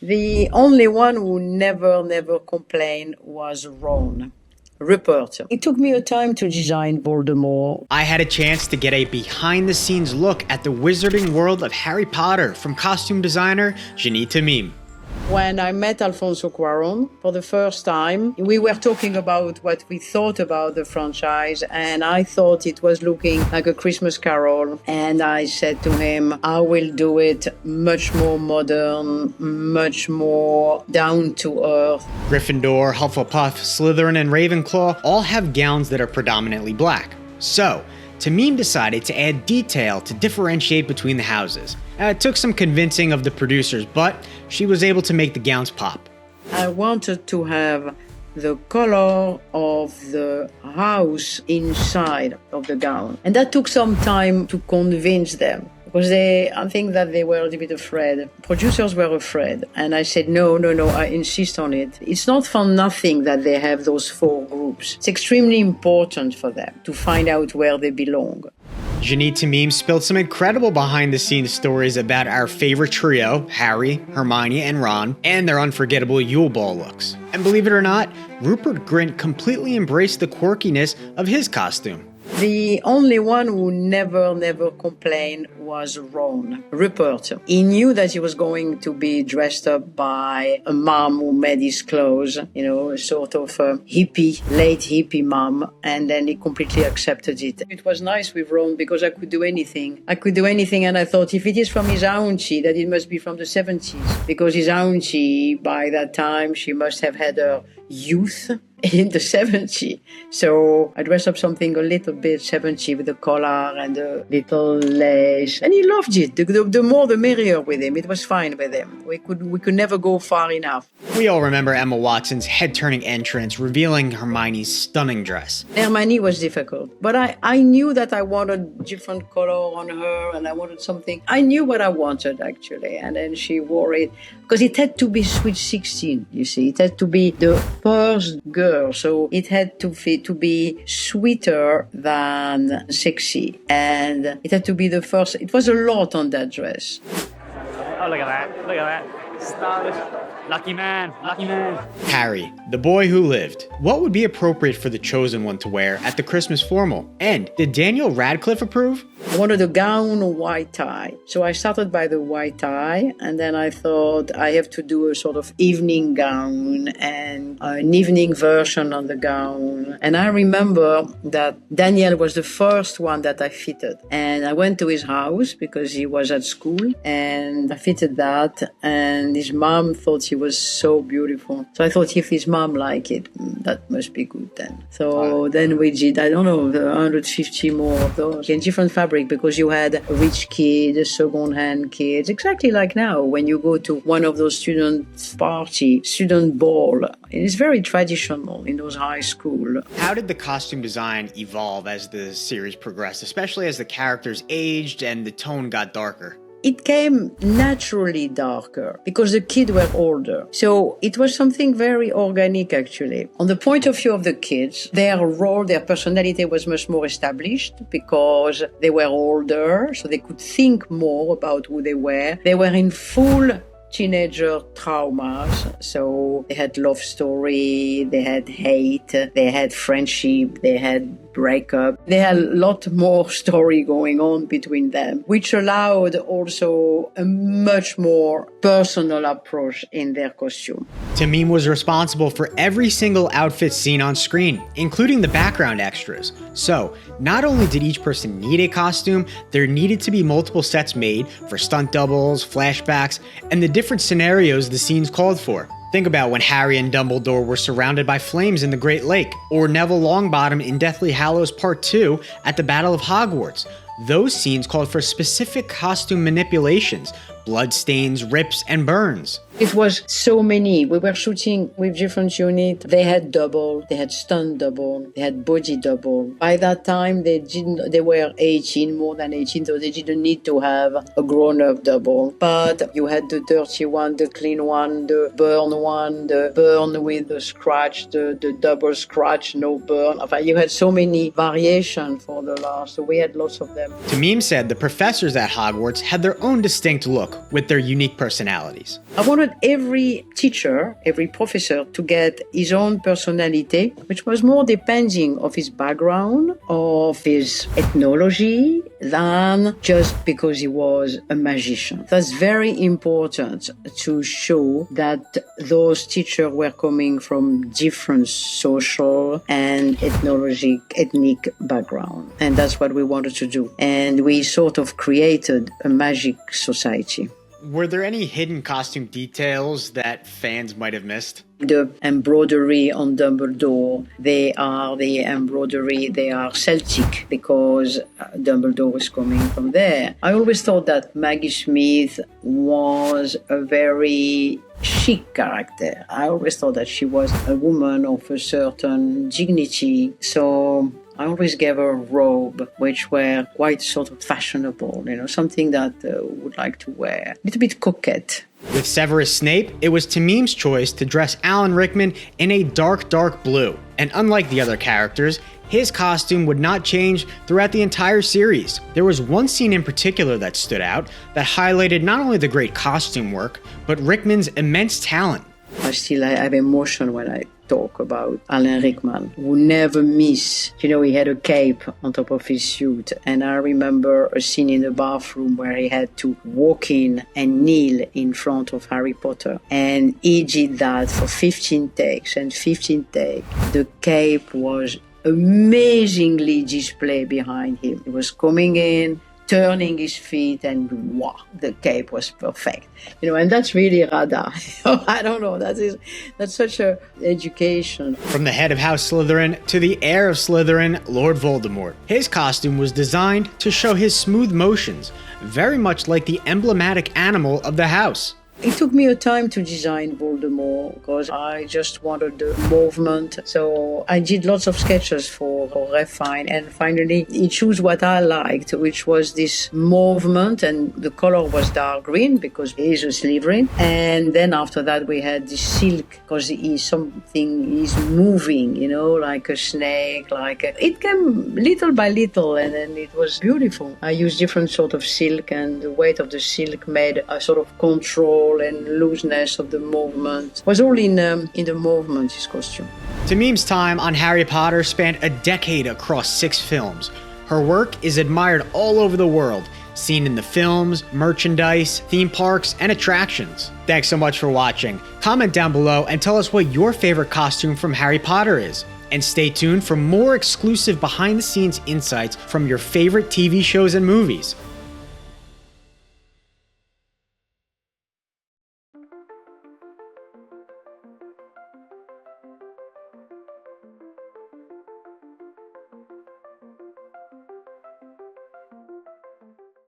The only one who never complained was Ron. Rupert. It took me a time to design Voldemort. I had a chance to get a behind-the-scenes look at the wizarding world of Harry Potter from costume designer Jany Temime. When I met Alfonso Cuarón for the first time, we were talking about what we thought about the franchise, and I thought it was looking like a Christmas Carol. And I said to him, I will do it much more modern, much more down to earth. Gryffindor, Hufflepuff, Slytherin, and Ravenclaw all have gowns that are predominantly black. So, Temime decided to add detail to differentiate between the houses. It took some convincing of the producers, but she was able to make the gowns pop. I wanted to have the color of the house inside of the gown. And that took some time to convince them. Because I think that they were a little bit afraid. Producers were afraid. And I said, no, I insist on it. It's not for nothing that they have those 4 groups. It's extremely important for them to find out where they belong. Jany Temime spilled some incredible behind-the-scenes stories about our favorite trio, Harry, Hermione, and Ron, and their unforgettable Yule Ball looks. And believe it or not, Rupert Grint completely embraced the quirkiness of his costume. The only one who never complained was Ron, Rupert. He knew that he was going to be dressed up by a mom who made his clothes, a sort of late hippie mom, and then he completely accepted it. It was nice with Ron because I could do anything. And I thought if it is from his auntie, that it must be from the 70s, because his auntie, by that time, she must have had her youth in the 70s. So I dressed up something a little bit 70s with the collar and the little lace. And he loved it. The more the merrier with him. It was fine with him. We could never go far enough. We all remember Emma Watson's head-turning entrance revealing Hermione's stunning dress. Hermione was difficult. But I knew that I wanted different color on her and I wanted something. I knew what I wanted, actually. And then she wore it. Because it had to be Sweet 16, you see. It had to be the first girl. So it had to be sweeter than sexy. And it had to be the first. It was a lot on that dress. Oh, look at that. Stylish. Lucky man. Harry, the boy who lived. What would be appropriate for the chosen one to wear at the Christmas formal? And did Daniel Radcliffe approve? I wanted a gown, a white tie. So I started by the white tie, and then I thought I have to do a sort of evening gown and an evening version of the gown. And I remember that Daniel was the first one that I fitted. And I went to his house because he was at school, and I fitted that, and his mom thought he was so beautiful. So I thought if his mom liked it, that must be good then. So then we did, 150 more of those in different fabric, because you had a rich kid, a second-hand kid, exactly like now when you go to one of those student ball. It is very traditional in those high school. How did the costume design evolve as the series progressed, especially as the characters aged and the tone got darker? It came naturally darker because the kids were older. So it was something very organic, actually. On the point of view of the kids, their role, their personality was much more established because they were older, so they could think more about who they were. They were in full teenager traumas. So they had love story, they had hate, they had friendship, they had breakup. They had a lot more story going on between them, which allowed also a much more personal approach in their costume. Temime was responsible for every single outfit seen on screen, including the background extras. So, not only did each person need a costume, there needed to be multiple sets made for stunt doubles, flashbacks, and the different scenarios the scenes called for. Think about when Harry and Dumbledore were surrounded by flames in the Great Lake, or Neville Longbottom in Deathly Hallows Part 2 at the Battle of Hogwarts. Those scenes called for specific costume manipulations, bloodstains, rips, and burns. It was so many. We were shooting with different units. They had double, they had stunt double, they had body double. By that time, they were 18, more than 18, so they didn't need to have a grown-up double. But you had the dirty one, the clean one, the burn with the scratch, the double scratch, no burn. You had so many variations for the last, so we had lots of them. Temime said the professors at Hogwarts had their own distinct look, look with their unique personalities. I wanted every teacher, every professor to get his own personality, which was more depending of his background, of his ethnology, than just because he was a magician. That's very important to show that those teachers were coming from different social and ethnic background. And that's what we wanted to do. And we sort of created a magic society. Were there any hidden costume details that fans might have missed? The embroidery on Dumbledore, they are Celtic because Dumbledore is coming from there. I always thought that Maggie Smith was a very chic character. I always thought that she was a woman of a certain dignity. So I always gave her a robe, which were quite sort of fashionable, something that would like to wear. A little bit coquette. With Severus Snape, it was Tamime's choice to dress Alan Rickman in a dark blue. And unlike the other characters, his costume would not change throughout the entire series. There was one scene in particular that stood out that highlighted not only the great costume work, but Rickman's immense talent. I still have emotion when I talk about Alan Rickman, who never miss. He had a cape on top of his suit, and I remember a scene in the bathroom where he had to walk in and kneel in front of Harry Potter, and he did that for 15 takes, and 15 takes. The cape was amazingly displayed behind him. He was coming in, turning his feet, and wow, the cape was perfect. And that's really Rada. I don't know, that's such a education. From the head of House Slytherin to the heir of Slytherin, Lord Voldemort. His costume was designed to show his smooth motions, very much like the emblematic animal of the house. It took me a time to design Voldemort because I just wanted the movement. So I did lots of sketches for Refine, and finally he chose what I liked, which was this movement, and the color was dark green because he's a Slytherin. And then after that we had the silk because he's moving, like a snake, it came little by little, and then it was beautiful. I used different sort of silk, and the weight of the silk made a sort of control and looseness of the movement. It was all in the movement, his costume. Tamime's time on Harry Potter spanned a decade across 6 films. Her work is admired all over the world, seen in the films, merchandise, theme parks, and attractions. Thanks so much for watching. Comment down below and tell us what your favorite costume from Harry Potter is. And stay tuned for more exclusive behind-the-scenes insights from your favorite TV shows and movies.